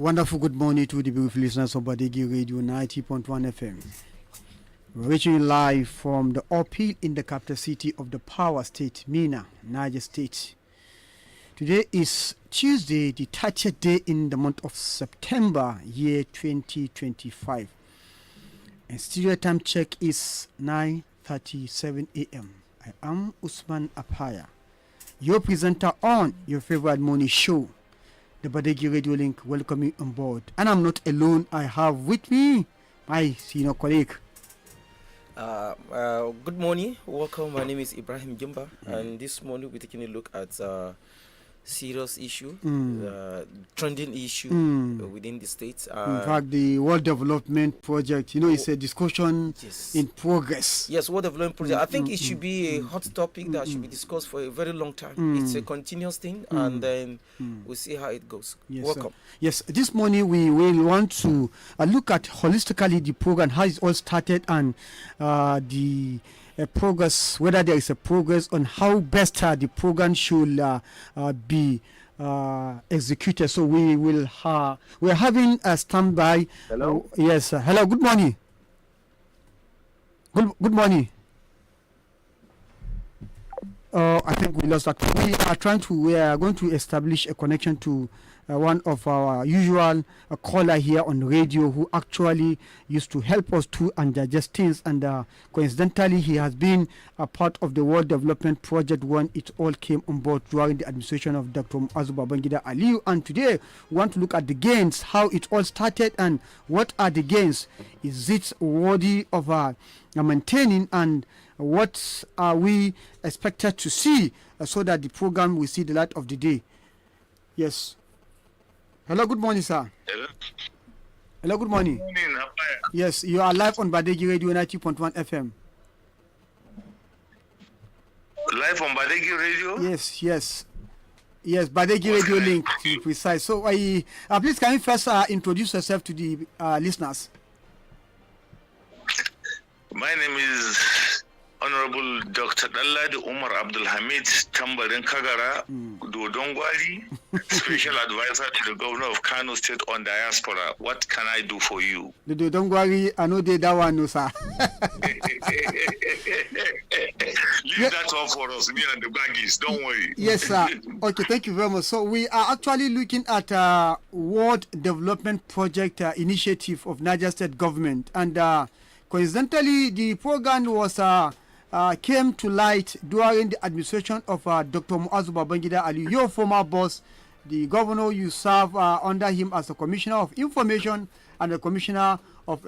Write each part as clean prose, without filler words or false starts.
Wonderful good morning to the beautiful listeners of Badeggi Radio 90.1 FM. We're reaching you live from the uphill in the capital city of the power state, Mina, Niger State. Today is Tuesday, the 30th day in the month of September, year 2025. And studio time check is 9:37 a.m. I am Usman Apaya, your presenter on your favorite morning show, the Badeggi Radio Link. Welcome you on board. And I'm not alone. I have with me my senior colleague. Good morning. Welcome. My name is Ibrahim Jimba, and this morning we're taking a look at serious issue, trending issue within the states. In fact, the World Development Project, it's a discussion in progress. Yes, World Development Project. I think it should be a hot topic that should be discussed for a very long time. It's a continuous thing, and then we'll see how it goes. Yes, Welcome. Yes, this morning we will want to look at holistically the program, how it all started, and the progress, whether there is a progress on how best the program should be executed. So we're having a standby. Hello. Yes. Hello. Good morning. Good morning. I think we lost that. We are going to establish a connection to one of our usual caller here on radio, who actually used to help us to digest things, and coincidentally he has been a part of the World Development Project when it all came on board during the administration of Dr. Muazu Babangida Aliyu. And today we want to look at the gains, how it all started, and what are the gains. Is it worthy of maintaining, and what are we expected to see so that the program will see the light of the day? Yes. Hello, good morning, sir. Hello, good morning. Good morning. Yes, you are live on Badeggi Radio 90.1 FM. Live on Badeggi Radio? Yes, Badeggi Radio Link, to be precise. So, please, can you first introduce yourself to the listeners? My name is Honorable Dr. Dalladi Umar Abdul Hamid Tambarin Kagara, Dodongwari, Special Advisor to the Governor of Kano State on Diaspora. What can I do for you? The Dodongwari, I know they that one, no, sir. Leave that one for us, me and the baggies. Don't worry. Yes, sir. Okay, thank you very much. So we are actually looking at World Development Project initiative of Niger State government, and coincidentally, the program was came to light during the administration of Dr. Muazu Babangida Aliyu, your former boss, the governor. You serve under him as a commissioner of information and a commissioner of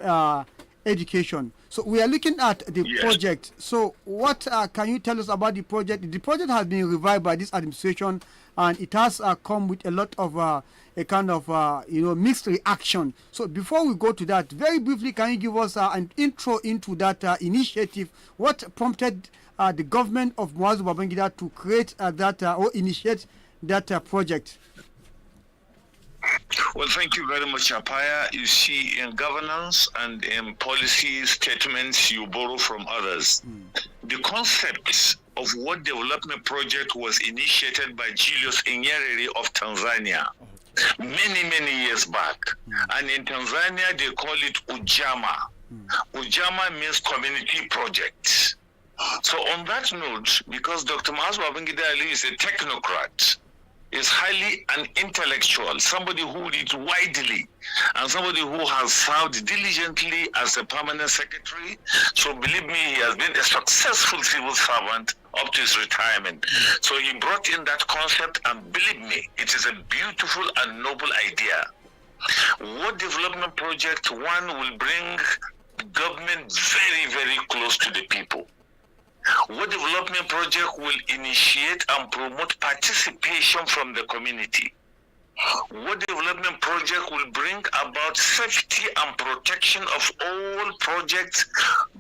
education. So we are looking at the project. So what can you tell us about the project? The project has been revived by this administration, and it has come with a lot of a kind of mixed reaction. So before we go to that, very briefly, can you give us an intro into that initiative? What prompted the government of Muazu Babangida to create that or initiate that project? Well, thank you very much, Apaya. You see, in governance and in policy statements, you borrow from others. The concept of what development project was initiated by Julius Nyerere of Tanzania many years back. And in Tanzania, they call it Ujama. Ujama means community project. So on that note, because Dr. Muazu Babangida Aliyu is a technocrat, is highly an intellectual, somebody who reads widely, and somebody who has served diligently as a permanent secretary. So believe me, he has been a successful civil servant up to his retirement. So he brought in that concept, and believe me, it is a beautiful and noble idea. What development project one will bring government very close to the people. What development project will initiate and promote participation from the community? What development project will bring about safety and protection of all projects,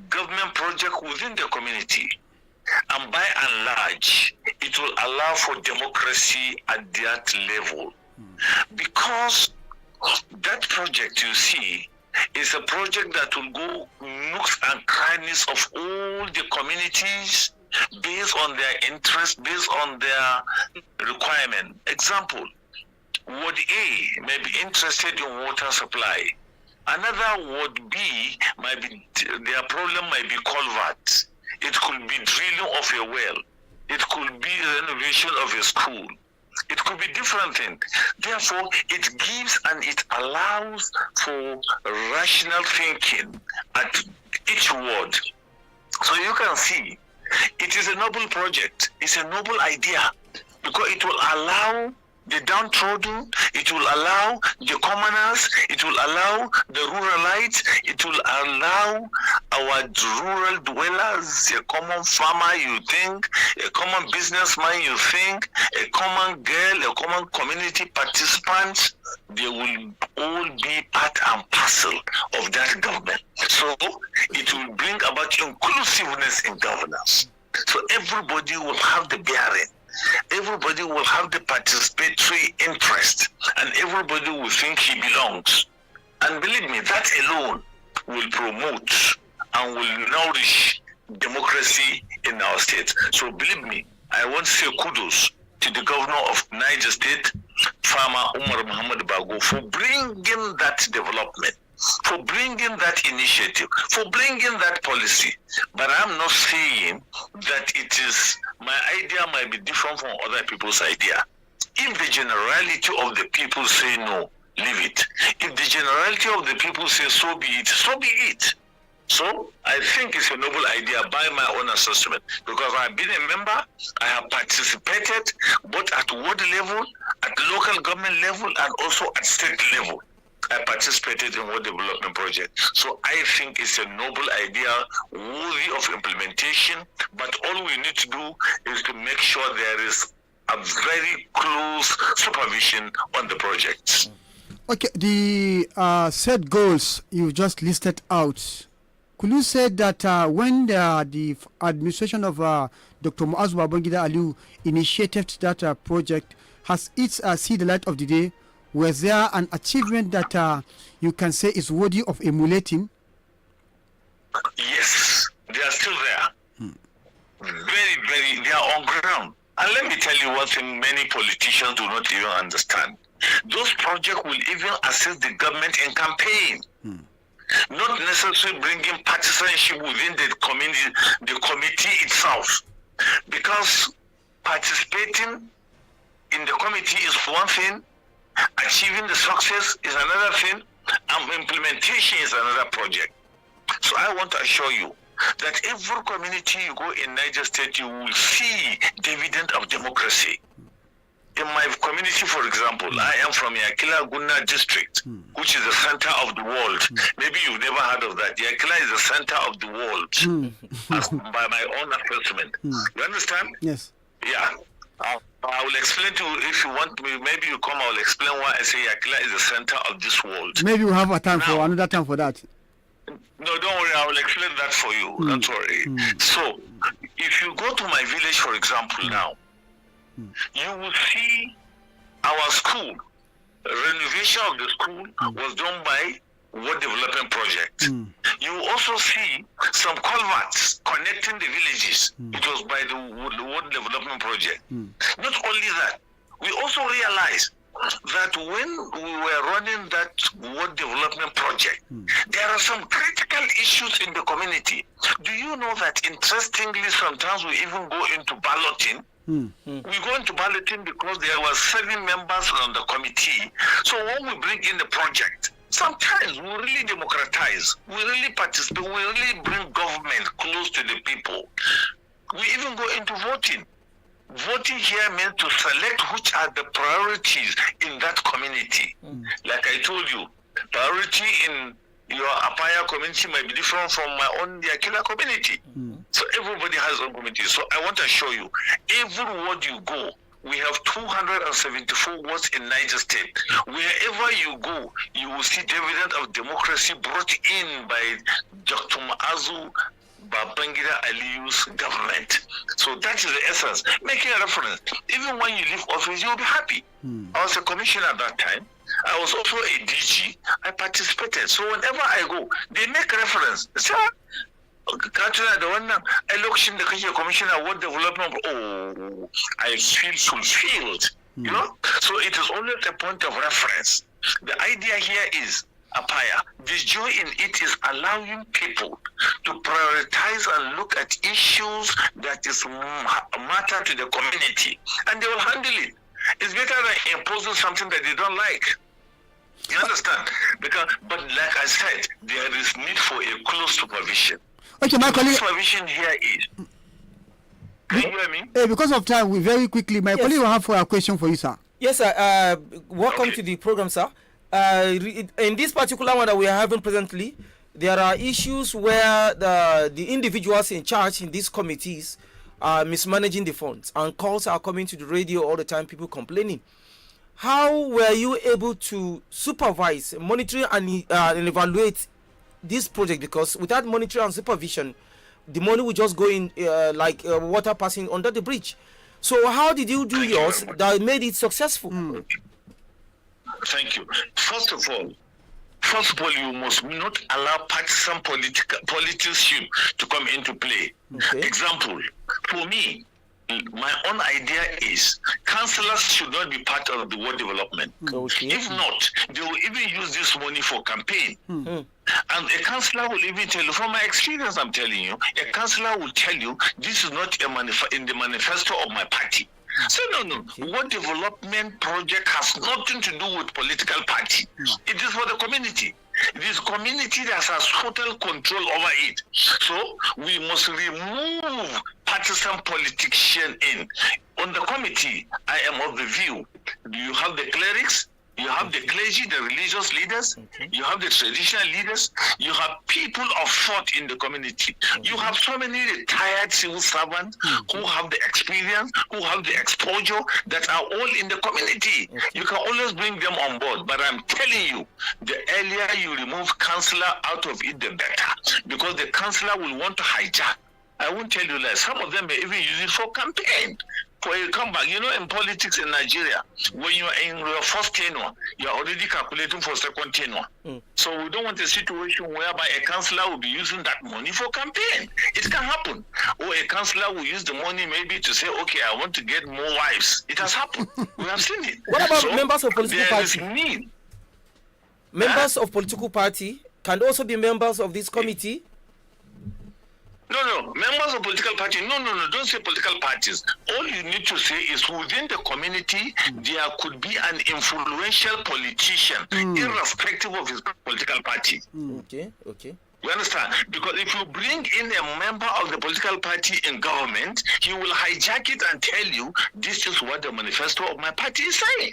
government projects within the community? And by and large, it will allow for democracy at that level. Because that project, you see, is a project that will go nooks and crannies of all the communities based on their interest, based on their requirement. Example, Ward A may be interested in water supply. Another Ward B might be, their problem might be culverts. It could be drilling of a well. It could be renovation of a school. It could be different things. Therefore, it gives and it allows for rational thinking at each ward. So you can see, it is a noble project. It's a noble idea because it will allow the downtrodden, it will allow the commoners, it will allow the ruralites, it will allow our rural dwellers, a common farmer, you think, a common businessman, you think, a common girl, a common community participant, they will all be part and parcel of that government. So it will bring about inclusiveness in governance. So everybody will have the bearing. Everybody will have the participatory interest, and everybody will think he belongs. And believe me, that alone will promote and will nourish democracy in our state. So believe me, I want to say kudos to the governor of Niger State, Farmer Umar Muhammad Bago, for bringing that development, for bringing that initiative, for bringing that policy. But I'm not saying that it is, my idea might be different from other people's idea. If the generality of the people say no, leave it. If the generality of the people say so be it, so be it. So I think it's a noble idea by my own assessment, because I've been a member, I have participated both at ward level, at local government level, and also at state level. I participated in World Development Project. So I think it's a noble idea, worthy of implementation, but all we need to do is to make sure there is a very close supervision on the projects. Okay, the set goals you just listed out, could you say that when the administration of Dr. Muazu Babangida Aliyu initiated that project, has it seen the light of the day? Was there an achievement that you can say is worthy of emulating? Yes, they are still there. Very, they are on ground. And let me tell you one thing many politicians do not even understand. Those projects will even assist the government in campaign. Not necessarily bringing partisanship within the committee itself. Because participating in the committee is one thing, achieving the success is another thing, and implementation is another project. So I want to assure you that every community you go in Niger State, you will see dividend of democracy. In my community, for example, I am from Yakila Gunna district, which is the center of the world. Maybe you've never heard of that. Yakila is the center of the world, by my own assessment. You understand? Yes. Yeah. I will explain to you if you want me. Maybe you come, I will explain why I say Yakila is the center of this world. Maybe we'll have a time for another time for that. No, don't worry. I will explain that for you. Don't worry. So, if you go to my village, for example, now, you will see our school. Renovation of the school was done by World Development Project. You will also see some culverts connecting the villages. It was by the World Development Project. Not only that, we also realized that when we were running that World Development Project, there are some critical issues in the community. Do you know that, interestingly, sometimes we even go into balloting? We go into balloting because there were 7 members on the committee. So when we bring in the project, sometimes we really democratize, we really participate, we really bring government close to the people. We even go into voting. Voting here means to select which are the priorities in that community. Like I told you, priority in your Apaya community might be different from my own Yakila community. So everybody has their own community. So I want to show you, every ward you go, we have 274 wards in Niger State. Wherever you go, you will see dividend of democracy brought in by Dr. Muazu Babangida Aliyu's government. So that is the essence. Making a reference. Even when you leave office, you'll be happy. I was a commissioner at that time. I was also a DG. I participated. So whenever I go, they make reference. Sir, Katrina, the one election, the commissioner, what development? Oh, I feel fulfilled. You know? So it is always a point of reference. The idea here is, Apaya, the joy in it is allowing people to prioritize and look at issues that is matter to the community, and they will handle it. It's better than imposing something that they don't like. You understand? But like I said, there is need for a close supervision. Okay, my colleague. Supervision here is. Can you hear me? Because of time, we very quickly, my colleague will have a question for you, sir. Yes, sir. Welcome to the program, sir. In this particular one that we are having presently, there are issues where the individuals in charge in these committees are mismanaging the funds, and calls are coming to the radio all the time, people complaining. How were you able to supervise, monitor, and evaluate this project? Because without monitoring and supervision, the money will just go in like water passing under the bridge. So how did you do yours that made it successful? Thank you. First of all, you must not allow partisan politician to come into play. Okay. Example, for me, my own idea is councillors should not be part of the ward development. Okay. If not, they will even use this money for campaign. And a councillor will even tell you, from my experience, I'm telling you, a councillor will tell you, this is not in the manifesto of my party. So no. What development project has nothing to do with political party. It is for the community. It is community that has total control over it. So we must remove partisan politician in. On the committee, I am of the view, you have the clerics, you have the clergy, the religious leaders, you have the traditional leaders, you have people of thought in the community. You have so many retired civil servants who have the experience, who have the exposure, that are all in the community. You can always bring them on board, but I'm telling you, the earlier you remove councillor out of it, the better, because the councillor will want to hijack. I won't tell you less. Some of them may even use it for campaign. When you come back, you know, in politics in Nigeria, when you are in your first tenure, you are already calculating for second tenure. So we don't want a situation whereby a councillor will be using that money for campaign. It can happen. Or a councillor will use the money maybe to say, okay, I want to get more wives. It has happened. We have seen it. What about members of political party? There is need. Members of political party can also be members of this committee. No. Members of political party. No. Don't say political parties. All you need to say is within the community, there could be an influential politician, irrespective of his political party. Okay. You understand? Because if you bring in a member of the political party in government, he will hijack it and tell you, this is what the manifesto of my party is saying.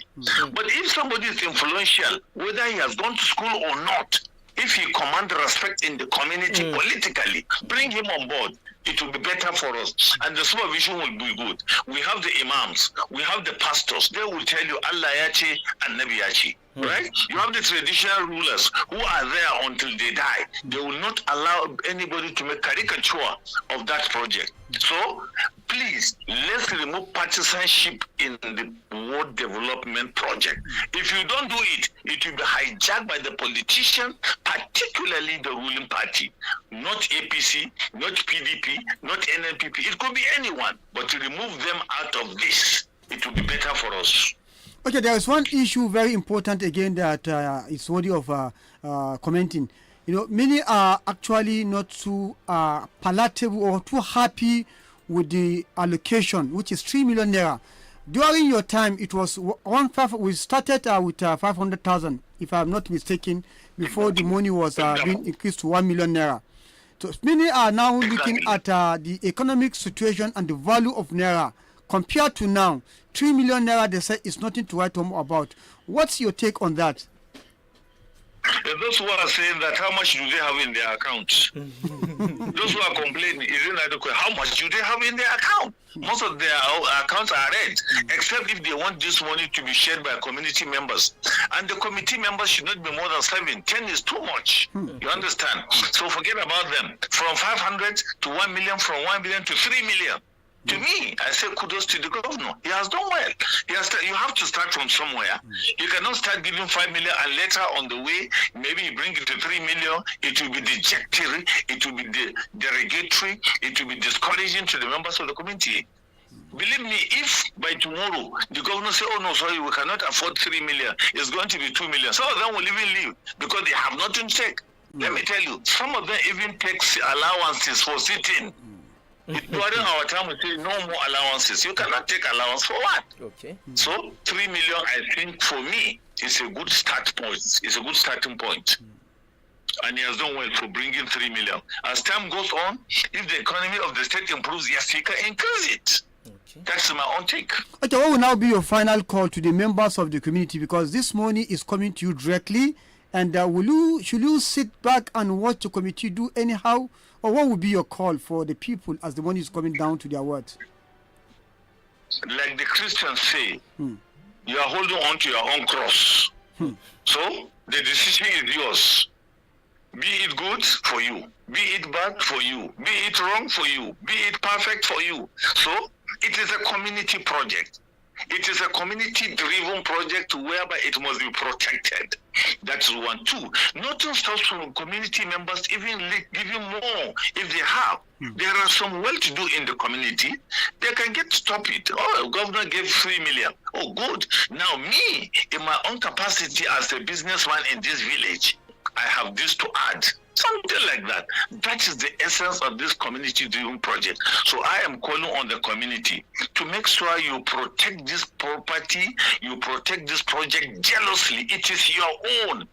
But if somebody is influential, whether he has gone to school or not, if he commands respect in the community politically, bring him on board. It will be better for us, and the supervision will be good. We have the imams, we have the pastors. They will tell you Allah yachi and Nabi yachi, right? You have the traditional rulers who are there until they die. They will not allow anybody to make caricature of that project. So please, let's remove partisanship in the ward development project. If you don't do it, it will be hijacked by the politician, particularly the ruling party, not APC, not PDP, not NNPP. It could be anyone, but to remove them out of this, it will be better for us. Okay, there is one issue very important again that is worthy of commenting. You know, many are actually not too palatable or too happy with the allocation, which is 3 million naira. During your time, it was we started with 500,000, if I'm not mistaken, before the money was being increased to 1 million naira. So many are now looking at the economic situation and the value of naira compared to now. 3 million naira, they say, is nothing to write home about. What's your take on that? Those who are saying that, how much do they have in their accounts? Those who are complaining, isn't that the question? How much do they have in their account? Most of their accounts are red, except if they want this money to be shared by community members. And the committee members should not be more than 7. 10 is too much. You understand? So forget about them. From 500 to 1 million, from 1 million to 3 million. To me, I say kudos to the governor. He has done well. You have to start from somewhere. You cannot start giving 5 million and later on the way, maybe you bring it to 3 million. It will be dejectory. It will be derogatory. It will be discouraging to the members of the community. Believe me, if by tomorrow the governor say, oh no, sorry, we cannot afford 3 million, it's going to be 2 million. Some of them will even leave because they have nothing to take. Let me tell you, some of them even take allowances for sitting. During our time, we say no more allowances. You cannot take allowance for what? Okay. So 3 million, I think, for me, is a good start point. It's a good starting point. And he has done well for bringing 3 million. As time goes on, if the economy of the state improves, yes, he can increase it. Okay. That's my own take. Okay, what will now be your final call to the members of the community? Because this money is coming to you directly, and should you sit back and watch the committee do anyhow? Or what would be your call for the people as the money is coming down to their words? Like the Christians say, you are holding on to your own cross. So the decision is yours. Be it good for you, be it bad for you, be it wrong for you, be it perfect for you. So it is a community project. It is a community-driven project whereby it must be protected. That's one. Two, nothing stops from community members even giving more if they have. There are some well-to-do in the community. They can stop it. Oh, governor gave 3 million. Oh, good. Now me, in my own capacity as a businessman in this village, I have this to add. Something like that. That is the essence of this community-driven project. So I am calling on the community to make sure you protect this property, you protect this project jealously. It is your own.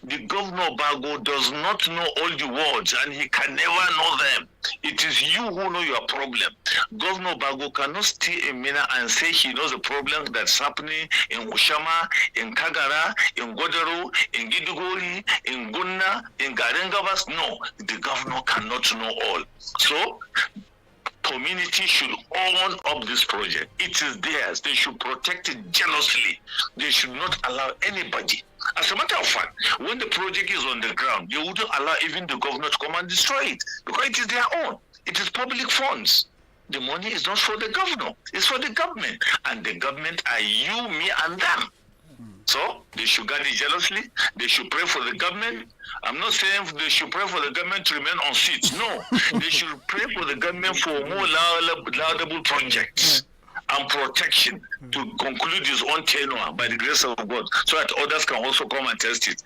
The governor Bago does not know all the words and he can never know them. It is you who know your problem. Governor Bago cannot stay in Mina and say he knows the problem that's happening in Ushama, in Kagara, in Godero, in Gidugori, in Gunna, in Garengabas. No, the governor cannot know all. So, community should own up this project. It is theirs. They should protect it jealously. They should not allow anybody. As a matter of fact, when the project is on the ground, they wouldn't allow even the governor to come and destroy it because it is their own. It is public funds. The money is not for the governor. It's for the government. And the government are you, me, and them. So they should guard it jealously. They should pray for the government. I'm not saying they should pray for the government to remain on seats. No, they should pray for the government for more laudable projects and protection to conclude his own tenure by the grace of God, so that others can also come and test it.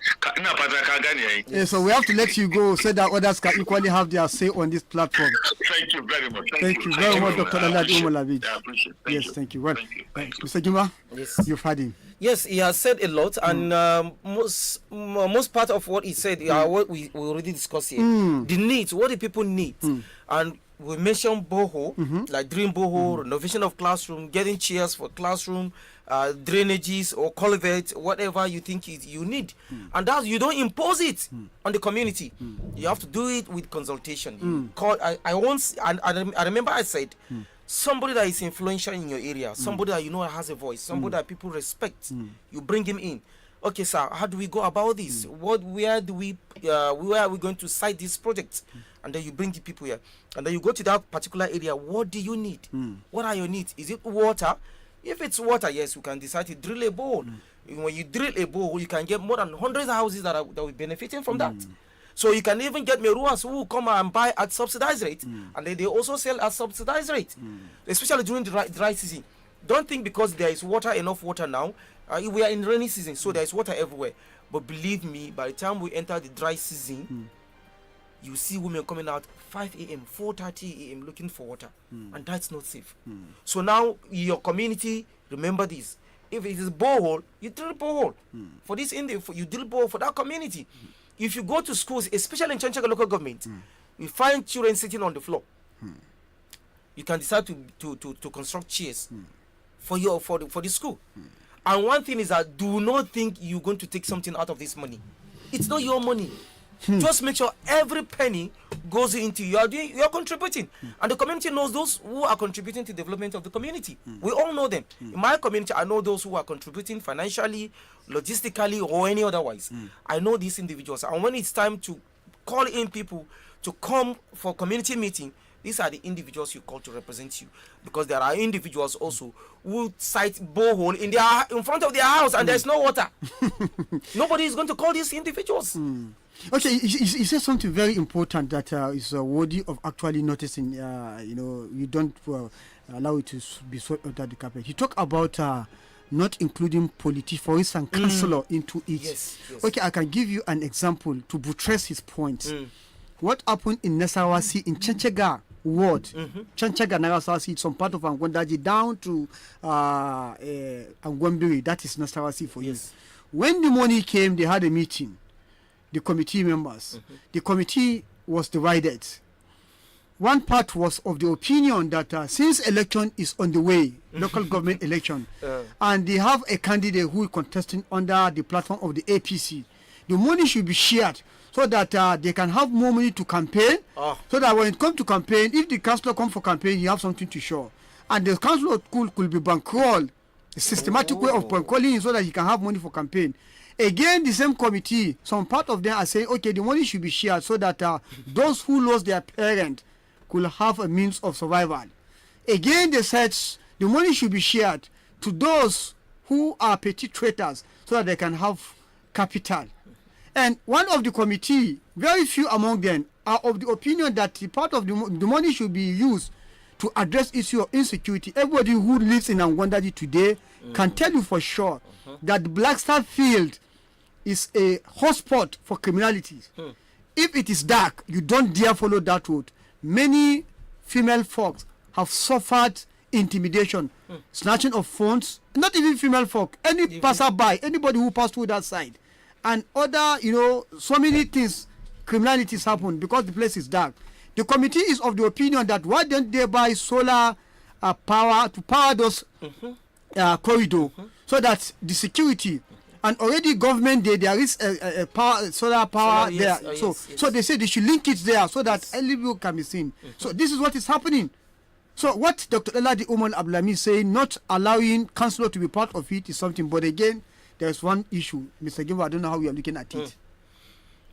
Yeah, so we have to let you go so that others can equally have their say on this platform. Thank you very much. Thank you very much, Dr. Alad Umalavid. I appreciate it. Yes, thank you. Well, Mr. Juma, Yes. you've had him. Yes, he has said a lot, and most part of what he said are what we already discussed here. The needs, what the people need, and we mentioned boho, like dream boho, renovation of classroom, getting chairs for classroom, drainages or culverts, whatever you think you need, and that you don't impose it on the community. You have to do it with consultation. I remember I said. Somebody that is influential in your area, somebody that you know has a voice, somebody that people respect, you bring him in. Okay, sir, how do we go about this? Where are we going to site this project? And then you bring the people here, and then you go to that particular area. What do you need? What are your needs? Is it water? If it's water, yes, you can decide to drill a borehole. When you drill a borehole, you can get more than 100 houses that will be benefiting from that. So you can even get Meruas who come and buy at subsidized rate, and then they also sell at subsidized rate, especially during the dry season. Don't think because there is enough water now, we are in rainy season, so there is water everywhere. But believe me, by the time we enter the dry season, you see women coming out 5 a.m., 4:30 a.m. looking for water, and that's not safe. So now your community, remember this. If it is borehole, you drill borehole. For this you drill borehole for that community. If you go to schools, especially in Chanchaga local government, you find children sitting on the floor. You can decide to construct chairs for the school. And one thing is that do not think you're going to take something out of this money. It's not your money. Just make sure every penny goes into you're contributing, and the community knows those who are contributing to the development of the community. We all know them. In my community, I know those who are contributing financially, logistically, or any otherwise. I know these individuals, and when it's time to call in people to come for community meeting, these are the individuals you call to represent you, because there are individuals also who site borehole in front of their house and there's no water. Nobody is going to call these individuals. Okay, you said something very important that is worthy of actually noticing. You don't allow it to be swept under the carpet. He talked about not including politics, for instance, councillor into it. Yes. Okay, I can give you an example to buttress his point. What happened in Nasawasi in Chanchaga ward, Chanchaga, Nasawasi, some part of Angwandaji down to Angwambiri, that is Nasawasi for you. When the money came, they had a meeting, the committee members. The committee was divided. One part was of the opinion that since election is on the way, local government election, and they have a candidate who is contesting under the platform of the APC, the money should be shared so that they can have more money to campaign, so that when it comes to campaign, if the councillor comes for campaign, you have something to show. And the councillor could be bankrolled, a systematic way of bankrolling so that he can have money for campaign. Again, the same committee, some part of them are saying, okay, the money should be shared so that those who lost their parent could have a means of survival. Again, they said the money should be shared to those who are petty traders so that they can have capital. And one of the committee, very few among them, are of the opinion that the part of the money should be used to address issue of insecurity. Everybody who lives in Angwandaji today can tell you for sure that the Blackstar field is a hotspot for criminality. If it is dark, you don't dare follow that road. Many female folks have suffered intimidation, snatching of phones, not even female folk, any passerby, anybody who passed through that side. And other, so many things, criminalities happen because the place is dark. The committee is of the opinion that why don't they buy solar power to power those corridor so that the security, and already government there is a power, solar power there. So they say they should link it there so that any people can be seen. So this is what is happening. So what Dr. Eladi Umar Abdulhamid is saying, not allowing councillor to be part of it is something. But again, there's one issue, Mr. Gimbo, I don't know how we are looking at it.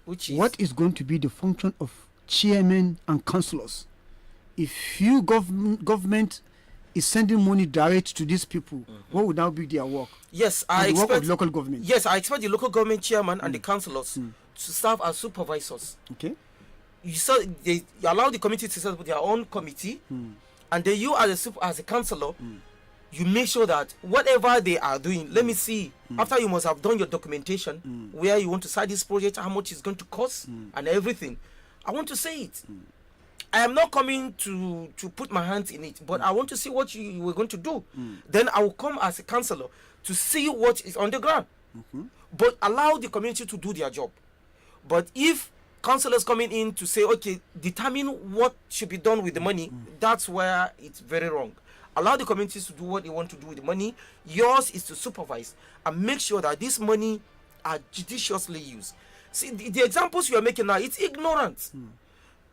Which is? What is going to be the function of chairmen and councillors? If you government is sending money direct to these people, what would now be their work? Yes, I expect work of local government. Yes, I expect the local government chairman and the councillors to serve as supervisors. Okay. You allow the committee to set up their own committee, and then you as a councillor, you make sure that whatever they are doing, let me see, after you must have done your documentation, where you want to start this project, how much it's going to cost, and everything. I want to say it. I am not coming to put my hands in it, but I want to see what you were going to do. Then I will come as a councillor to see what is on the ground. But allow the community to do their job. But if councillors coming in to say, okay, determine what should be done with the money, that's where it's very wrong. Allow the communities to do what they want to do with the money. Yours is to supervise and make sure that this money are judiciously used. See, the examples you are making now, it's ignorance.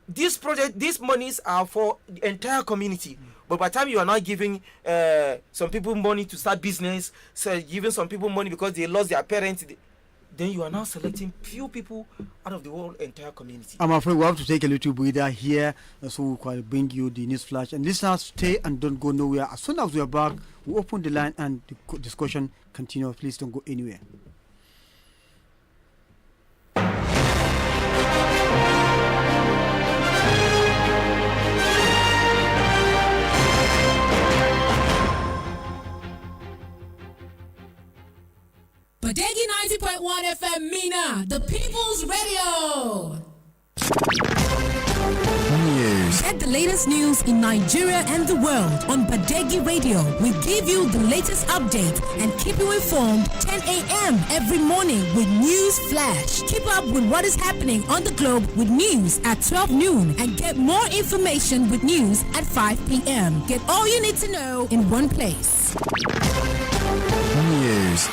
This project, these monies are for the entire community. But by the time you are not giving some people money to start business, so giving some people money because they lost their parents, then you are now selecting few people out of the whole entire community. I'm afraid we have to take a little breather here, so we can bring you the news flash. And listeners, stay and don't go nowhere. As soon as we are back, we open the line and the discussion continues. Please don't go anywhere. Badeggi 90.1 FM Mina, the people's radio. News. Get the latest news in Nigeria and the world on Badeggi Radio. We give you the latest update and keep you informed 10 a.m. every morning with News Flash. Keep up with what is happening on the globe with news at 12 noon and get more information with news at 5 p.m. Get all you need to know in one place. News.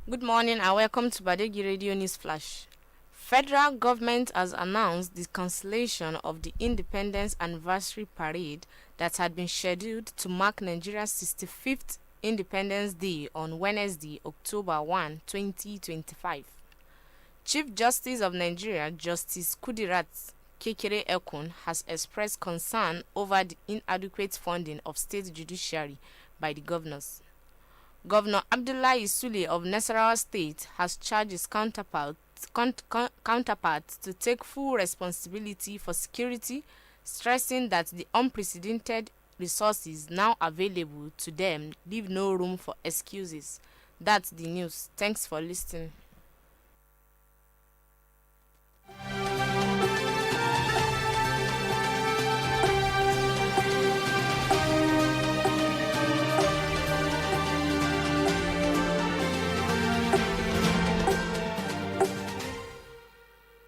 Good morning and welcome to Badeggi Radio News Flash. Federal government has announced the cancellation of the Independence Anniversary Parade that had been scheduled to mark Nigeria's 65th Independence Day on Wednesday, October 1, 2025. Chief Justice of Nigeria, Justice Kudirat Kekere Ekun, has expressed concern over the inadequate funding of state judiciary by the governors. Governor Abdullahi Sule of Nasarawa State has charged his counterpart to take full responsibility for security, stressing that the unprecedented resources now available to them leave no room for excuses. That's the news. Thanks for listening.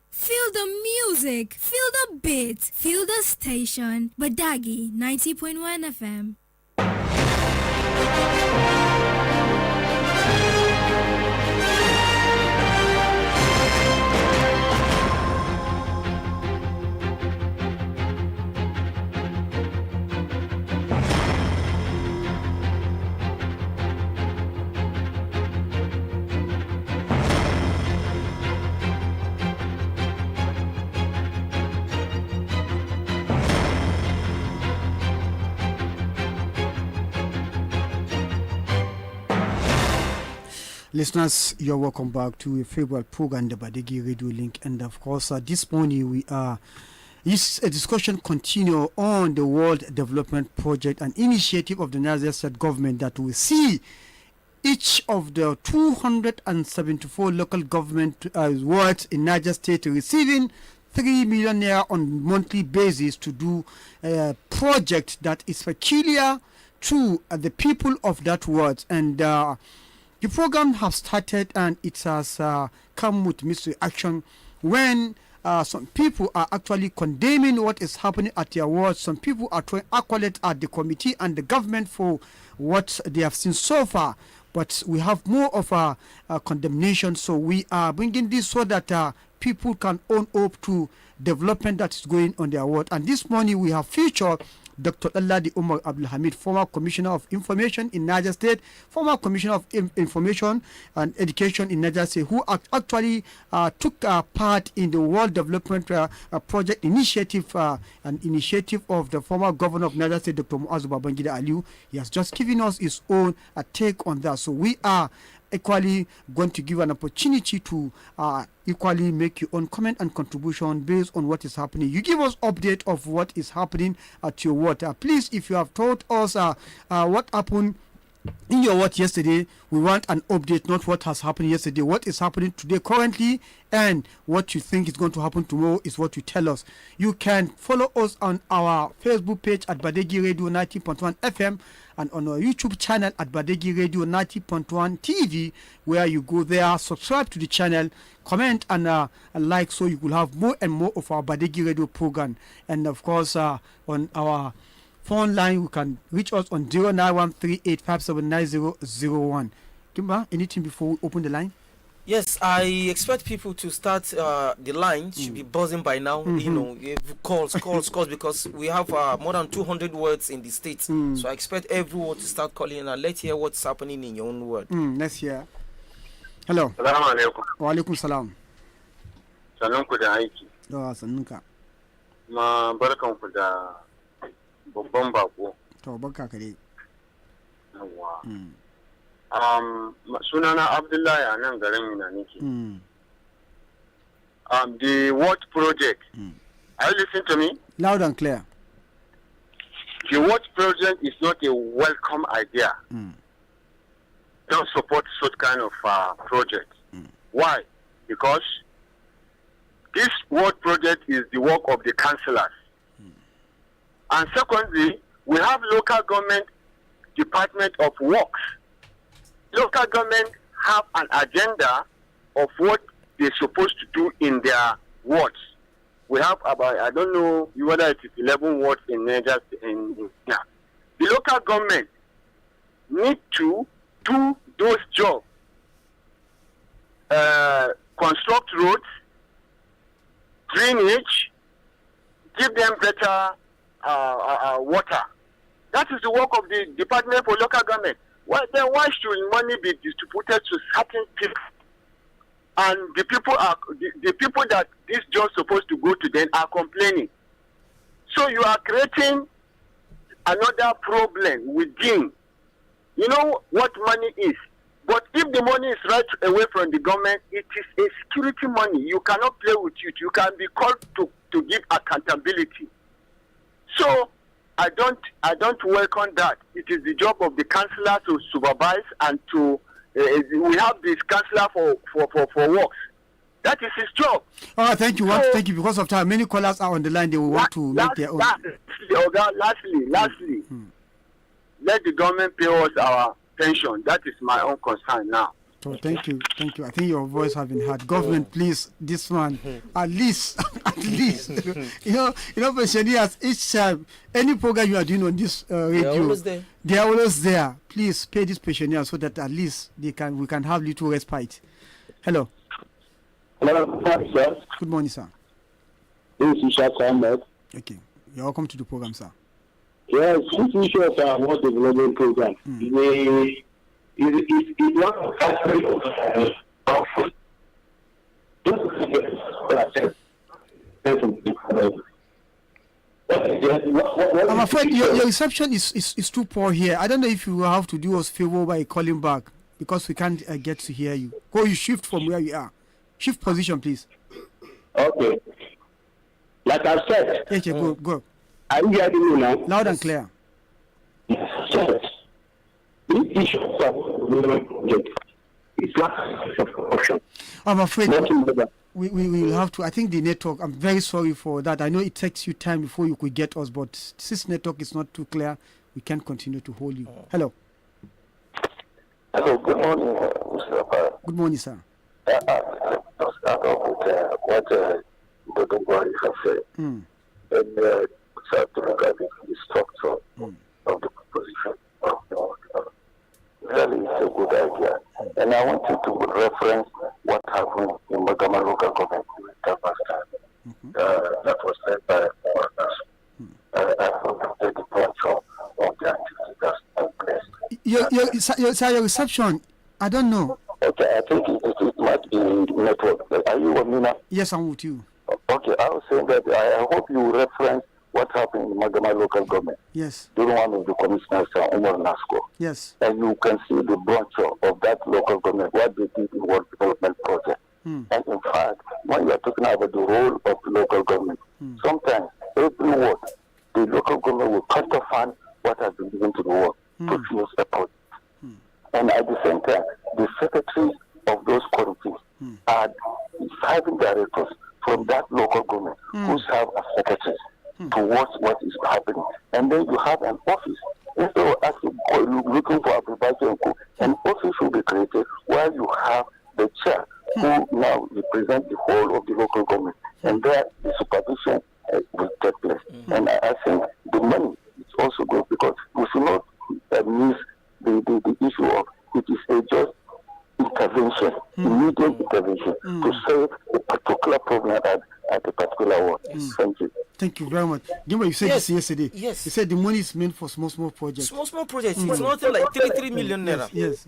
Feel the music, feel the beat, feel the station. Badeggi 90.1 FM. Listeners, you're welcome back to a favorite program, the Badeggi Radio Link. And of course, this morning is a discussion continue on the World Development Project, an initiative of the Niger State government that will see each of the 274 local government wards in Niger State receiving 3 million naira on monthly basis to do a project that is peculiar to the people of that ward. And the program has started and it has come with mystery action when some people are actually condemning what is happening at their wards. Some people are throwing accolades at the committee and the government for what they have seen so far. But we have more of a condemnation. So we are bringing this so that people can own up to development that is going on their ward. And this morning we have featured Dr. Alladi Umar Abdulhamid, former Commissioner of Information in Niger State, former Commissioner of Information and Education in Niger State, who actually took part in the World Development Project initiative, an initiative of the former Governor of Niger State, Dr. Muazu Babangida Aliu. He has just given us his own take on that. So we are equally going to give an opportunity to equally make your own comment and contribution based on what is happening. You give us update of what is happening at your ward. Please, if you have told us what happened in your ward yesterday, we want an update, not what has happened yesterday. What is happening today currently and what you think is going to happen tomorrow is what you tell us. You can follow us on our Facebook page at Badeggi Radio 90.1 FM and on our YouTube channel at Badeggi Radio 90.1 TV, where you go there, subscribe to the channel, comment and like, so you will have more and more of our Badeggi Radio program. And of course, on our phone line, you can reach us on 09138579001. Kimba, anything before we open the line? Yes, I expect people to start the line. Should be buzzing by now. You know, calls, because we have more than 200 words in the state. So I expect everyone to start calling and let's hear what's happening in your own word. Let's hear. Hello. Salamu alaikum. Wa alaikum salam. Sannan ku da aiki. Sannun ka. Ma barkan ku da babban bako. To barka ka dai. Yawwa. Sunana Abdullahi a nan garin Mina nake. The What Project. Are you listening to me? Loud and clear. The What Project is not a welcome idea. Don't support such kind of project. Why? Because this What Project is the work of the councillors. And secondly, we have local government Department of Works. Local government have an agenda of what they're supposed to do in their wards. We have about, I don't know whether it is 11 wards in Niger. The local government need to do those jobs. Construct roads, drainage, give them better water. That is the work of the Department for Local Government. Why should money be distributed to certain people and the people that this job supposed to go to them are complaining. So you are creating another problem within. You know what money is. But if the money is right away from the government, it is a security money. You cannot play with it. You can be called to give accountability. So I don't welcome that. It is the job of the councillor to supervise and to we have this councillor for works. That is his job. All right, thank you. Thank you. Because of time, many callers are on the line. They will want to make their own. Lastly, let the government pay us our pension. That is my own concern now. So thank you. I think your voice has been heard. Government, please, this one, at least, you know, pensioners. Each any program you are doing on this radio, they are always there. Please pay these pensioners so that at least we can have little respite. Hello. Hello, sir. Good morning, sir. This is Ahmed. Okay, you're welcome to the program, sir. Yes, this issue of our World Development Program is one of the I'm afraid your reception is too poor here. I don't know if you will have to do us a favor by calling back because we can't get to hear you. Go, you shift from where you are. Shift position, please. Okay. Like I said. Okay, go. Are you hearing me now? Loud and clear. Yes. This issue of the project is not of corruption. I'm afraid we will have to. I think the network, I'm very sorry for that. I know it takes you time before you could get us, but since network is not too clear, we can't continue to hold you. Hello. Hello, good morning, Mr. Apara. Good morning, sir. I'll start off with what the body has said. And start to look at the structure of the proposition. Really, it's a good idea. And I want you to reference what happened in Magama local government during that past time. That was said by others. I hope the departure of the activity that's in place. Your reception, I don't know. Okay, I think it might be network. Are you with me now? Yes, I'm with you. Okay, I was saying that I hope you reference what happened in Magama local government. Yes. During one of the commissioners, Umar Nasco. Yes. And you can see the branch of that local government, what they did in World Development Project. And in fact, when you are talking about the role of the local government, sometimes every word, the local government will counterfund what has been given to the world to finish a project. And at the same time, the secretaries of those committees are having directors from that local government who serve as secretaries to watch what is happening. And then you have an office. Instead of actually looking for a provider, an office will be created where you have the chair who now represent the whole of the local government. And there the supervision will take place. And I think the money is also good because we should not miss the issue of it is a just intervention, immediate intervention to solve a particular problem at a particular one. Thank you. Thank you very much. Remember you said this yesterday. Yes. You said the money is meant for small projects. Small projects. It's nothing like 3 million naira. Yes.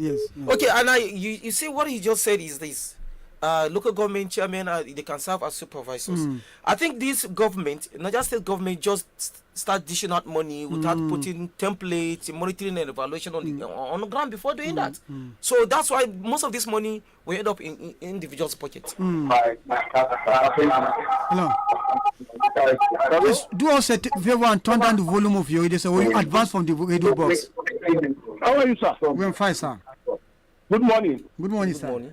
Okay, and you see what he just said is this. Local government chairmen, they can serve as supervisors. I think this government, not just state government, just start dishing out money without putting templates, monitoring and evaluation on the ground before doing that. So that's why most of this money will end up in individuals' pockets. Hello. Please do us a favor and turn down the volume of your radio so we advance from the radio box. How are you, sir? We're fine, sir. Good morning. Good morning, sir.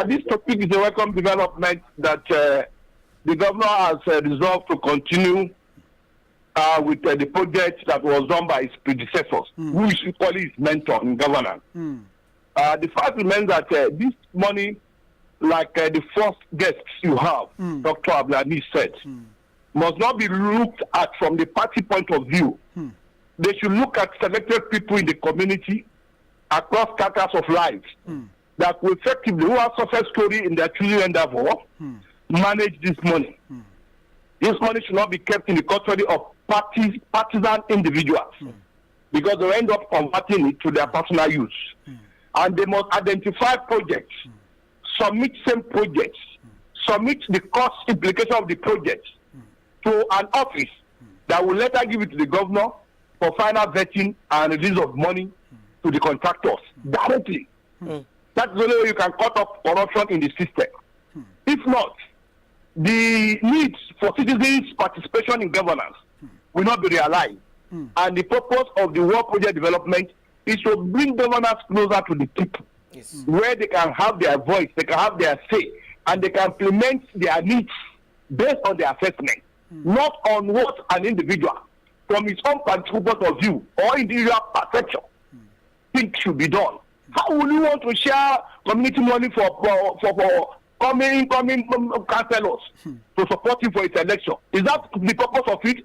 This topic is a welcome development that the governor has resolved to continue with the project that was done by his predecessors, who is equally his mentor in governance. The fact remains that this money, like the first guests you have, Dr. Ablani said, must not be looked at from the party point of view. They should look at selected people in the community across categories of lives that will effectively, who have success story in their choosing endeavor, manage this money. This money should not be kept in the custody of partisan individuals because they end up converting it to their personal use. And they must identify projects submit same projects, submit the cost implication of the project to an office that will later give it to the governor for final vetting and release of money to the contractors directly. That's the only way you can cut off corruption in the system. If not, the needs for citizens' participation in governance will not be realized. And the purpose of the world project development is to bring governance closer to the people, where they can have their voice, they can have their say, and they can implement their needs based on their assessment, not on what an individual, from his own particular point of view or individual perception, think should be done. How will you want to share community money for coming councillors to support him for his election? Is that the purpose of it?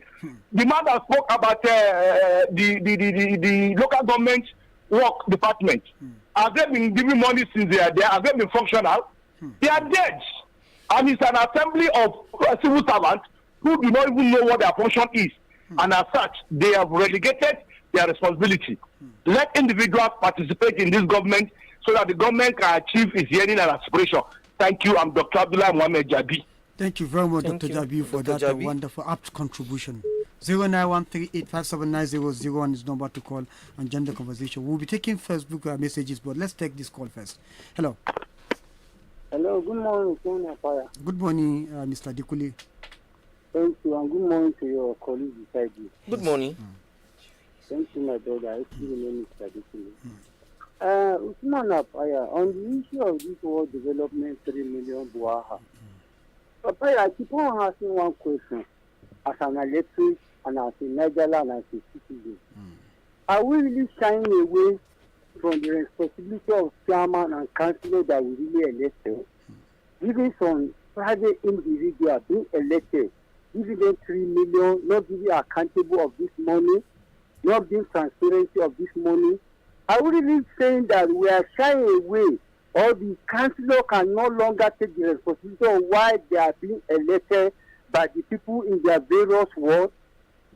The man that spoke about the local government work department, have they been giving money since they are there? Have they been functional? They are dead. And it's an assembly of civil servants who do not even know what their function is. And as such, they have relegated their responsibility. Let individuals participate in this government so that the government can achieve its yearning and aspiration. Thank you. I'm Dr. Abdullah Mohamed Jabi. Thank you very much, Dr. Jabi, for that wonderful apt contribution. 0913-857-9001 is number to call and join the conversation. We'll be taking Facebook messages, but let's take this call first. Hello. Hello, good morning, Senator Fire. Good morning, Mr. Dikuli. Thank you, and good morning to your colleague beside you. Good morning. Thank you, my brother. I see the name Mr. Dikuli. Usman Apaya, on the issue of this world development 3 million Buaha. Apaya, I keep on asking one question. As an electorate and as a Nigerian and as a citizen, are we really shying away from the responsibility of chairman and councillor that we really elected? Giving some private individual being elected, giving them 3 million, not being accountable of this money, not being transparency of this money. Are we really saying that we are shying away, or the councillor can no longer take the responsibility of why they are being elected by the people in their various wards?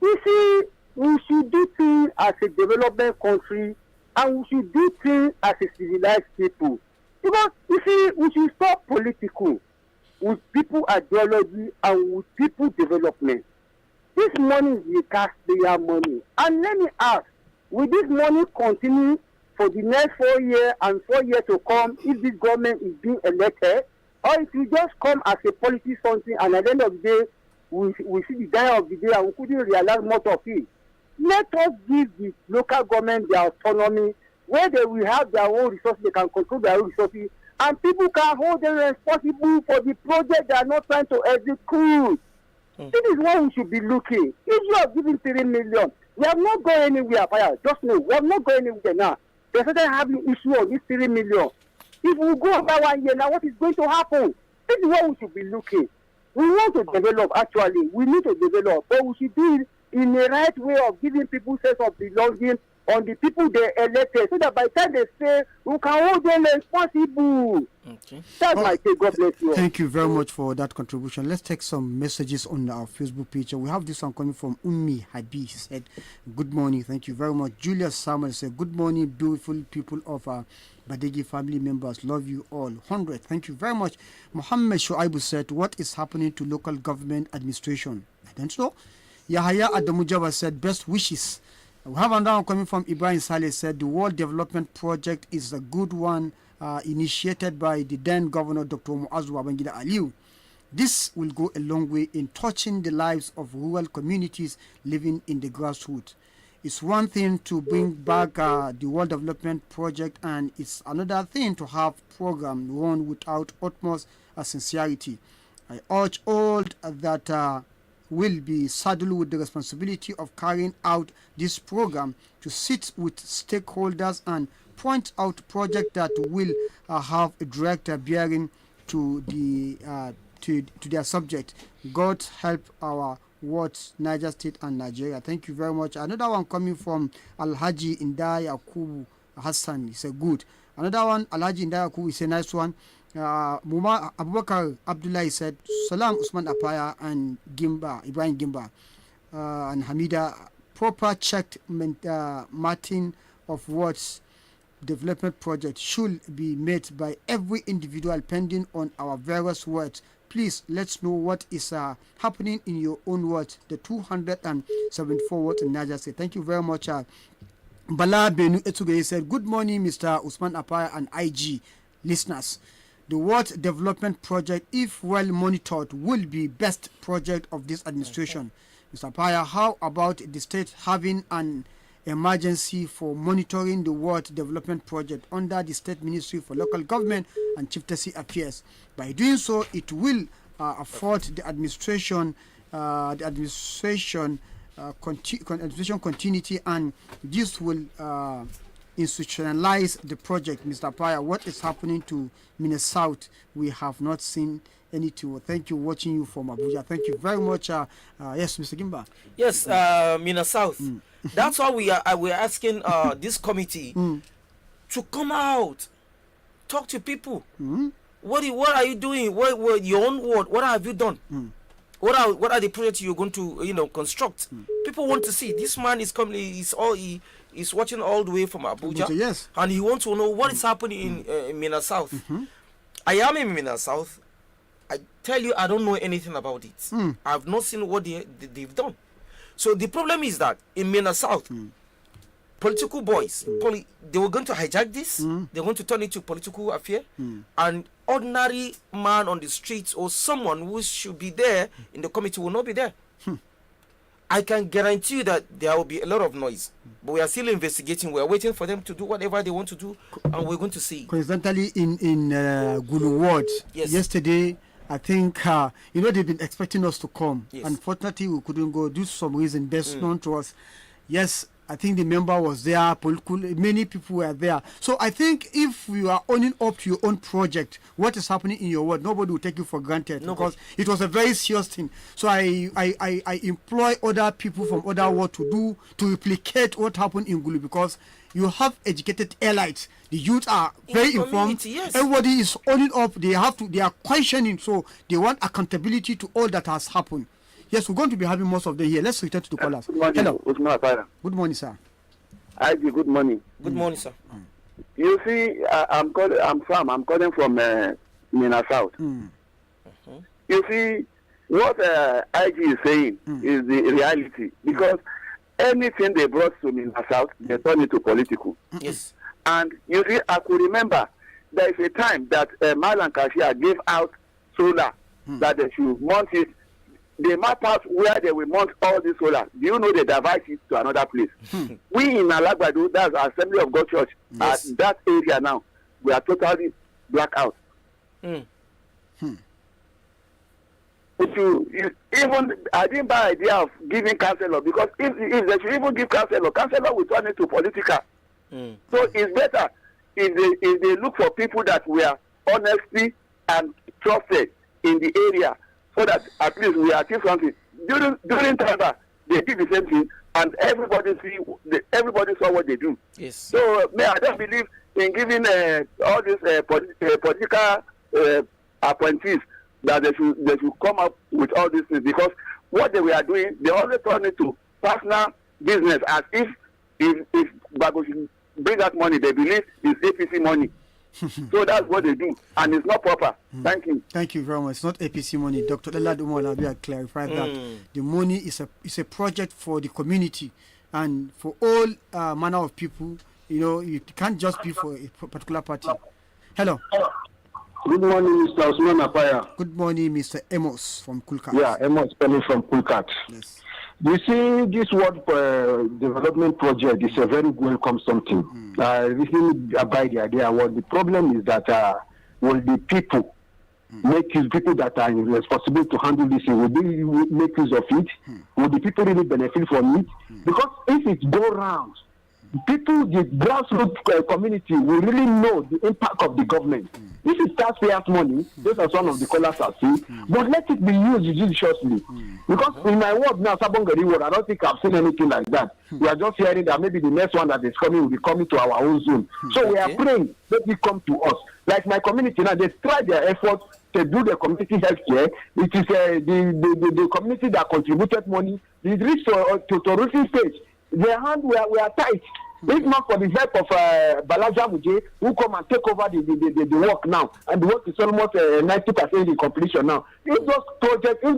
You see, we should do things as a development country, and we should do things as a civilized people. Because, you see, we should stop political with people ideology and with people development. This money is the taxpayer money. And let me ask, will this money continue for the next 4 years and 4 years to come if this government is being elected? Or it will just come as a policy something, and at the end of the day, we see the die of the day and we couldn't realize much of it. Let us give the local government their autonomy, where they will have their own resources, they can control their own resources, and people can hold them responsible for the project they are not trying to execute. This is what we should be looking. If you are giving 3 million, we have not gone anywhere, just know, we have not gone anywhere now. They started having issue on this 3 million. If we go over 1 year now, what is going to happen? This is what we should be looking. We want to develop, actually. We need to develop, but we should do it in the right way of giving people sense of belonging on the people they elected, so that by the time they say, we can hold them responsible. Okay. That's my take. God bless you. Thank you very much for that contribution. Let's take some messages on our Facebook page. We have this one coming from Ummi Habi. She said, good morning. Thank you very much. Julius Samuel said, good morning, beautiful people of Badeggi family members. Love you all. 100. Thank you very much. Mohammed Shuaibu said, what is happening to local government administration? I don't know. Yahaya Adamujaba said, best wishes. We have another one coming from Ibrahim Saleh said, the World Development Project is a good one initiated by the then Governor Dr. Muazu Babangida Aliu. This will go a long way in touching the lives of rural communities living in the grassroots. It's one thing to bring back the World Development Project, and it's another thing to have program run without utmost sincerity. I urge all that will be saddled with the responsibility of carrying out this program to sit with stakeholders and point out projects that will have a direct bearing to their subject. God help our wards, Niger State and Nigeria. Thank you very much. Another one coming from Alhaji Indai Yakubu Hassan. He said good. Another one, Alhaji Indai Yakubu, is a nice one. Muma Abubakar Abdullah said, Salam Usman Apaya and Gimba, Ibrahim Gimba, and Hamida, proper checked Martin of words development project should be met by every individual depending on our various words. Please let's know what is happening in your own words. The 274 words in Niger State. Thank you very much. Bala Benu Etuge said, good morning, Mr. Usman Apaya and IG listeners. The World Development Project, if well monitored, will be best project of this administration. Mr. Apaya, how about the state having an emergency for monitoring the World Development Project under the State Ministry for Local Government and Chieftaincy Affairs? By doing so, it will afford the administration continuity, and this will institutionalize the project. Mr. Paya, what is happening to Minnesota? We have not seen anything. Thank you, watching you from Abuja. Thank you very much. Yes, Mr. Gimba. Yes, Minnesota. That's why we are asking this committee to come out, talk to people. What are you doing? What your own word? What have you done? What are the projects you're going to construct? People want to see. This man is coming. He's watching all the way from Abuja. Yes, and he wants to know what is happening in Minnesota. I am in Minnesota. I tell you, I don't know anything about it. I've not seen what they've done. So the problem is that in Minnesota, political boys, they were going to hijack this. They're going to turn it to political affair. And ordinary man on the streets or someone who should be there in the committee will not be there. I can guarantee you that there will be a lot of noise. But we are still investigating. We are waiting for them to do whatever they want to do, and we're going to see. Coincidentally, in Gulu Ward, yesterday, I think, they've been expecting us to come. Yes. Unfortunately, we couldn't go due to some reason best known to us. Yes, I think the member was there, many people were there. So I think if you are owning up to your own project, what is happening in your world, nobody will take you for granted, because it was a very serious thing. So I employ other people from other world to replicate what happened in Gulu, because you have educated elites. The youth are very informed. Yes. Everybody is owning up. They are questioning, so they want accountability to all that has happened. Yes, we're going to be having most of them here. Let's return to the callers. Good morning. Hello. Good morning, sir. Good morning. Good morning, sir. You see, I'm Sam. I'm calling from Minnesota. You see, what IG is saying is the reality, because anything they brought to Minnesota, they turn it to political. Yes. And you see, I could remember there is a time that Malan Kashia gave out solar that they should mount it. They map out where they will mount all this solar. Do you know they divide it to another place? We in Alagbado, that's Assembly of God Church, at that area now, we are totally black out. Even I didn't buy idea of giving councillor, because if they should even give councillor will turn into political. So it's better if they look for people that were honestly and trusted in the area, so that at least we achieve something. During Tamba, they did the same thing, and everybody saw what they do. Yes. So I don't believe in giving all these political appointees that they should come up with all these things, because what they were doing, they always turn it to personal business, as if Bago should bring that money, they believe it's APC money. So that's what they do, and it's not proper. Thank you. Thank you very much. It's not APC money. Dr. Eladumo clarified that the money is a project for the community and for all manner of people. It can't just be for a particular party. Hello. Good morning, Mr. Usman Apaya. Good morning, Mr. Amos from Kulkat. Yeah, Amos calling from Kulkat. Yes. You see, this World Development Project is a very welcome something. I really abide the idea. What the problem is that will the people make use, people that are responsible to handle this, will they make use of it? Will the people really benefit from it? Because if it go round, people, the grassroots community will really know the impact of the government. This is taxpayers' money, just as one of the callers has said, but let it be used judiciously. Because in my ward now, Sabongari ward, I don't think I've seen anything like that. We are just hearing that maybe the next one that is coming will be coming to our own zone. So we are praying, let it come to us. Like my community now, they try their efforts to do the community health care. It is the community that contributed money. It reached to roofing stage. Their hands were tight. If not for the help of Balaja Muje, who come and take over the work now, and the work is almost 90% in completion now. If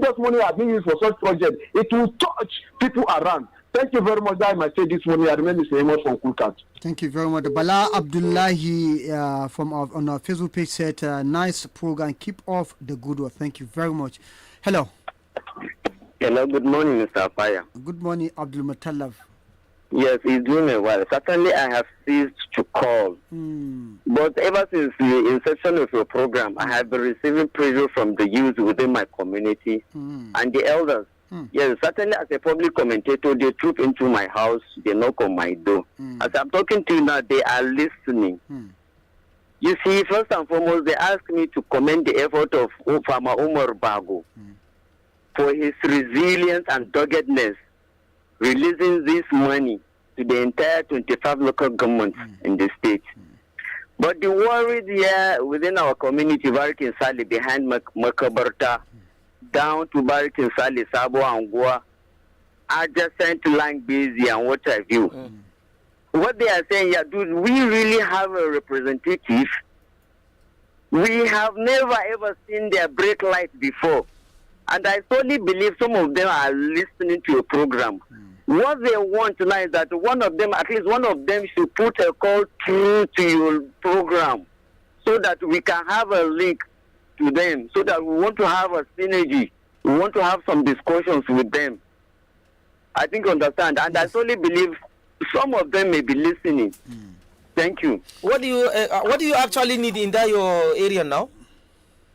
those money are being used for such projects, it will touch people around. Thank you very much. I might say this morning. I remain Mr. Amos from Kulkat. Thank you very much. Bala Abdullahi on our Facebook page said, nice program. Keep off the good work. Thank you very much. Hello. Hello, good morning, Mr. Apaya. Good morning, Abdul Mutallab. Yes, he's doing it well. Certainly, I have ceased to call. But ever since the inception of your program, I have been receiving pressure from the youth within my community and the elders. Yes, certainly as a public commentator, they troop into my house, they knock on my door. As I'm talking to you now, they are listening. You see, first and foremost, they ask me to commend the effort of Farmer Umar Bago for his resilience and doggedness, releasing this money to the entire 25 local governments in the state. But the worries here within our community, Barikin Sali, behind Makabarta, down to Barikin Sali, Sabo, Angua, adjacent to Lang Busy and what have you. What they are saying, yeah, dude, we really have a representative. We have never ever seen their brake light before. And I solely believe some of them are listening to your program. What they want tonight is that at least one of them should put a call through to your program so that we can have a link to them, so that we want to have a synergy. We want to have some discussions with them. I think you understand. And I solely believe some of them may be listening. Thank you. What do you actually need in your area now?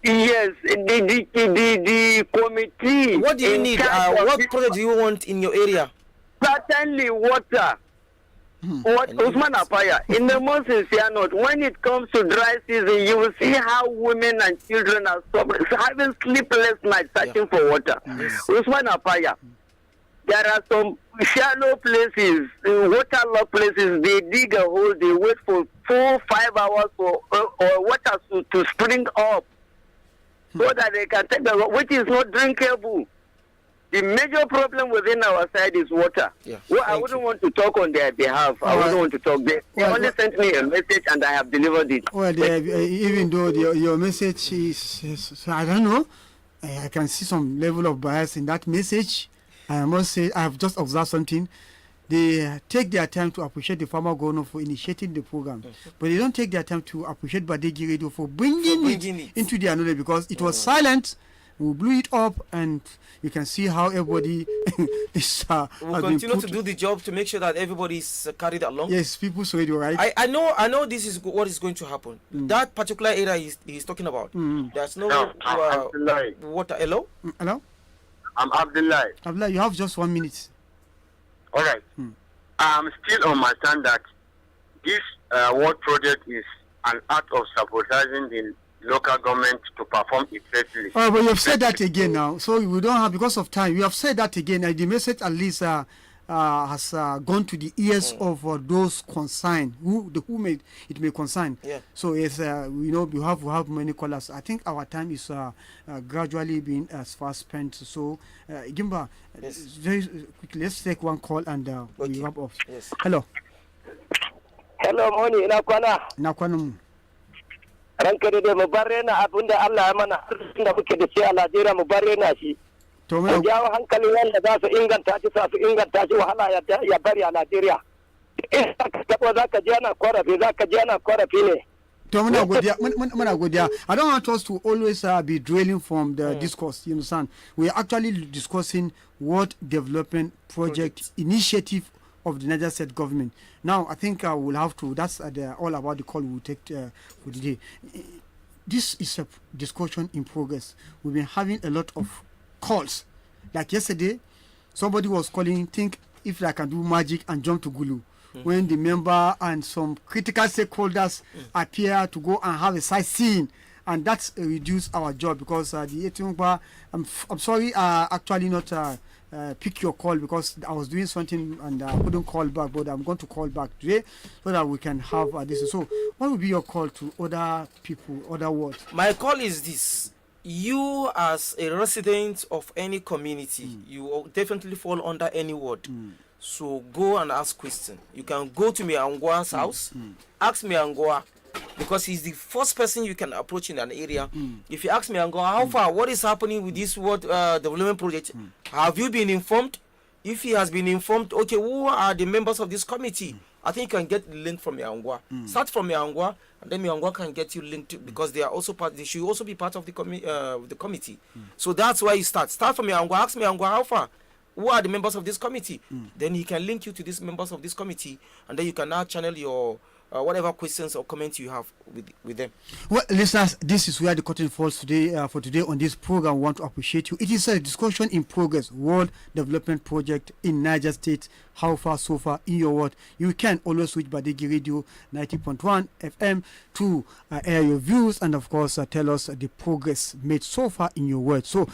Yes, the committee. What do you need? What project do you want in your area? Certainly water. Usman Apaya, in the most sincere note, when it comes to dry season, you will see how women and children are suffering, having sleepless nights searching for water. Usman Apaya, there are some shallow places, waterlogged places, they dig a hole, they wait for 4-5 hours for water to spring up so that they can take the water, which is not drinkable. The major problem within our side is water. Well, I wouldn't want to talk on their behalf. I wouldn't want to talk. They only sent me a message and I have delivered it. Well, even though your message is, I don't know, I can see some level of bias in that message. I must say, I have just observed something. They take their time to appreciate the former governor for initiating the program, but they don't take their time to appreciate Badeggi Radio for bringing it into their knowledge, because it was silent. We blew it up, and you can see how everybody is. We'll continue to do the job to make sure that everybody is carried along. Yes, people's radio, right? I know this is what is going to happen. That particular area he's talking about. There's no water. Hello? Hello? I'm Abdullah. Abdullah, you have just 1 minute. All right. I'm still on my stand that this world project is an act of sabotaging the local government to perform effectively. All right, but you have said that again now, so we don't have, because of time, you have said that again, and the message at least has gone to the ears of those concerned, who it may concern. So yes, we know we have many callers. I think our time is gradually being fast spent. So Gimba, very quickly, let's take one call and we wrap up. Hello. Hello, morning. Nakwana. Ranka da mu bar rena abinda Allah ya mana da muke da shi a Najeriya, mu bar rena shi. To mu jawo hankalin wanda za su inganta shi wahala ya bari a Najeriya. Zaka ji ana korafi ne. To muna godiya. I don't want us to always be dwelling from the discourse, you understand. We are actually discussing what development project initiative of the Niger State government. Now, I think we'll have to, that's all about the call we'll take for today. This is a discussion in progress. We've been having a lot of calls. Like yesterday, somebody was calling, think if I can do magic and jump to Gulu. When the member and some critical stakeholders appear to go and have a sightseeing, and that's reduced our job, because the Etiongba, I'm sorry, actually not pick your call because I was doing something and I couldn't call back, but I'm going to call back today so that we can have this. So what would be your call to other people, other words? My call is this: you as a resident of any community, you will definitely fall under any ward. So go and ask question. You can go to Miangwa's house, ask Miangwa, because he's the first person you can approach in an area. If you ask Miangwa, how far, what is happening with this development project? Have you been informed? If he has been informed, okay, who are the members of this committee? I think you can get the link from Miangwa. Start from Miangwa, and then Miangwa can get you linked to, because they are also part. They should also be part of the committee. So that's why you start. Start from Miangwa. Ask Miangwa how far. Who are the members of this committee? Then he can link you to these members of this committee, and then you can now channel your whatever questions or comments you have with them. Well, listeners, this is where the curtain falls today. For today on this program, we want to appreciate you. It is a discussion in progress, World Development Project in Niger State. How far, so far, in your word. You can always switch Badeggi Radio 90.1 FM to air your views and, of course, tell us the progress made so far in your word. So,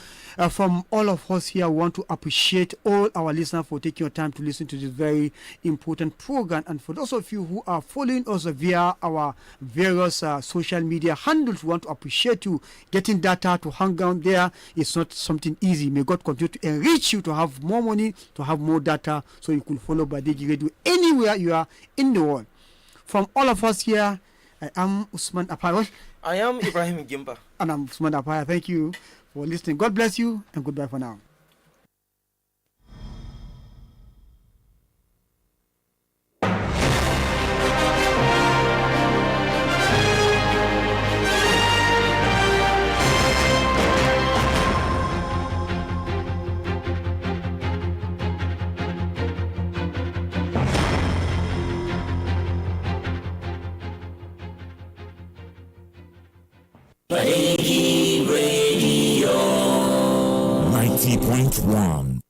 from all of us here, we want to appreciate all our listeners for taking your time to listen to this very important program. And for those of you who are following us via our various social media handles, we want to appreciate you. Getting data to hang down there is not something easy. May God continue to enrich you to have more money, to have more data, so you could follow Badeggi Radio anywhere you are in the world. From all of us here, I am Usman Apaya. I am Ibrahim Gimba. And I'm Usman Apaya. Thank you for listening. God bless you and goodbye for now. Badeggi Radio 90.1.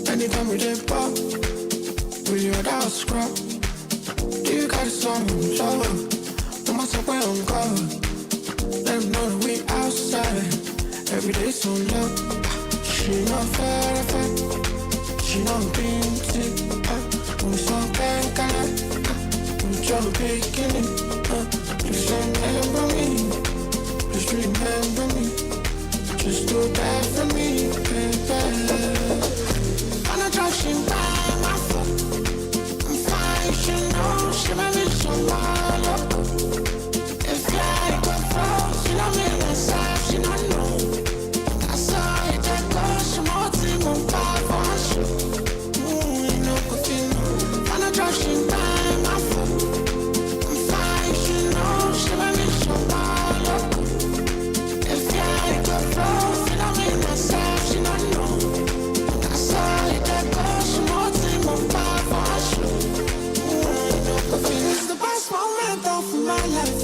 Anytime we did pop, we without scrub. Do you got a song? Show up. No matter where I'm going. Let them know that we outside. Every day so low. She not fair. She not being sick. We so bad, we trouble picking it. Just remember me. Just remember me. Just do that for me, baby. She by my phone. I'm fine, she knows she made me so wild. If I go far, she love me inside, she don't know. I saw it, I go, she more team on fire for sure. You know, cause you know. I'm not rushing by my phone. I'm fine, she knows she made me so wild. If I go far, she love me inside, she don't know. I saw it. It's the best moment of my life.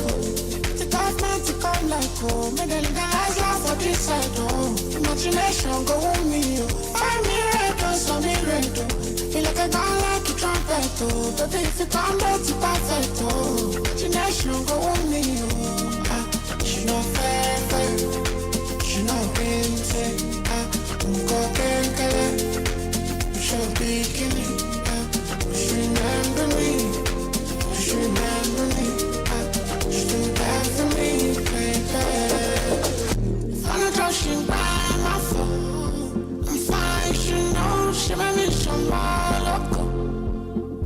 The government to come like home. And then the eyes laugh for this side, oh. Imagination go on me, oh. Find me red, so me red, oh. Feel like I got like a trumpet, oh. But if you come back to perfect, oh. Imagination go on me, oh. She not fair. She not insane. Go get should be killing. Just remember me. Just remember me. Just do that for me, baby. If I'm not rushing by my phone, I'm fine. She knows she made me so loco.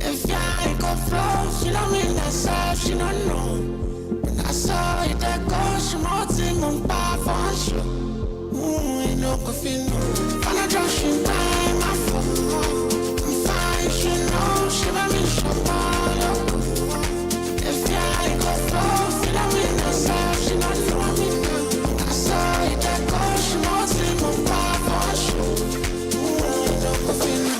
If I go flow, she don't mean that side, she don't know. When I saw it, that goes, she more team on by for sure. Ain't no coffee, no. If I'm not rushing by my phone, I'm fine, she knows she made me so loco. If I go flow, she don't mean that side, she don't know me now. I saw it, that goes, she more team on by for sure. Ain't no coffee, no.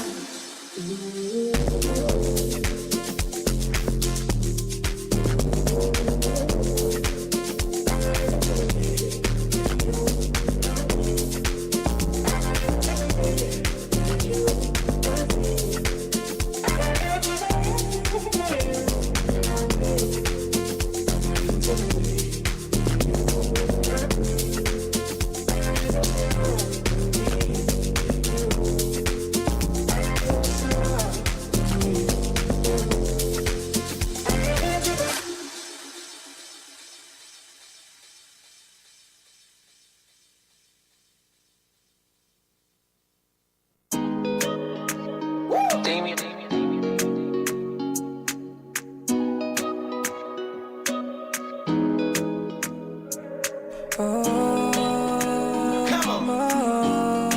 Come on.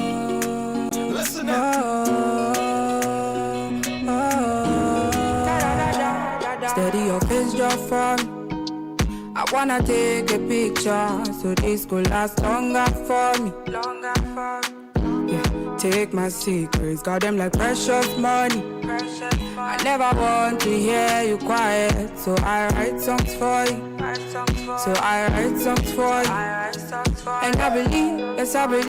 Listen up. Steady your face, drop for me. I wanna take a picture so this could last longer for me. Yeah, take my secrets, got them like precious money. I never want to hear you quiet, so I write songs for you. And I believe, yes I believe.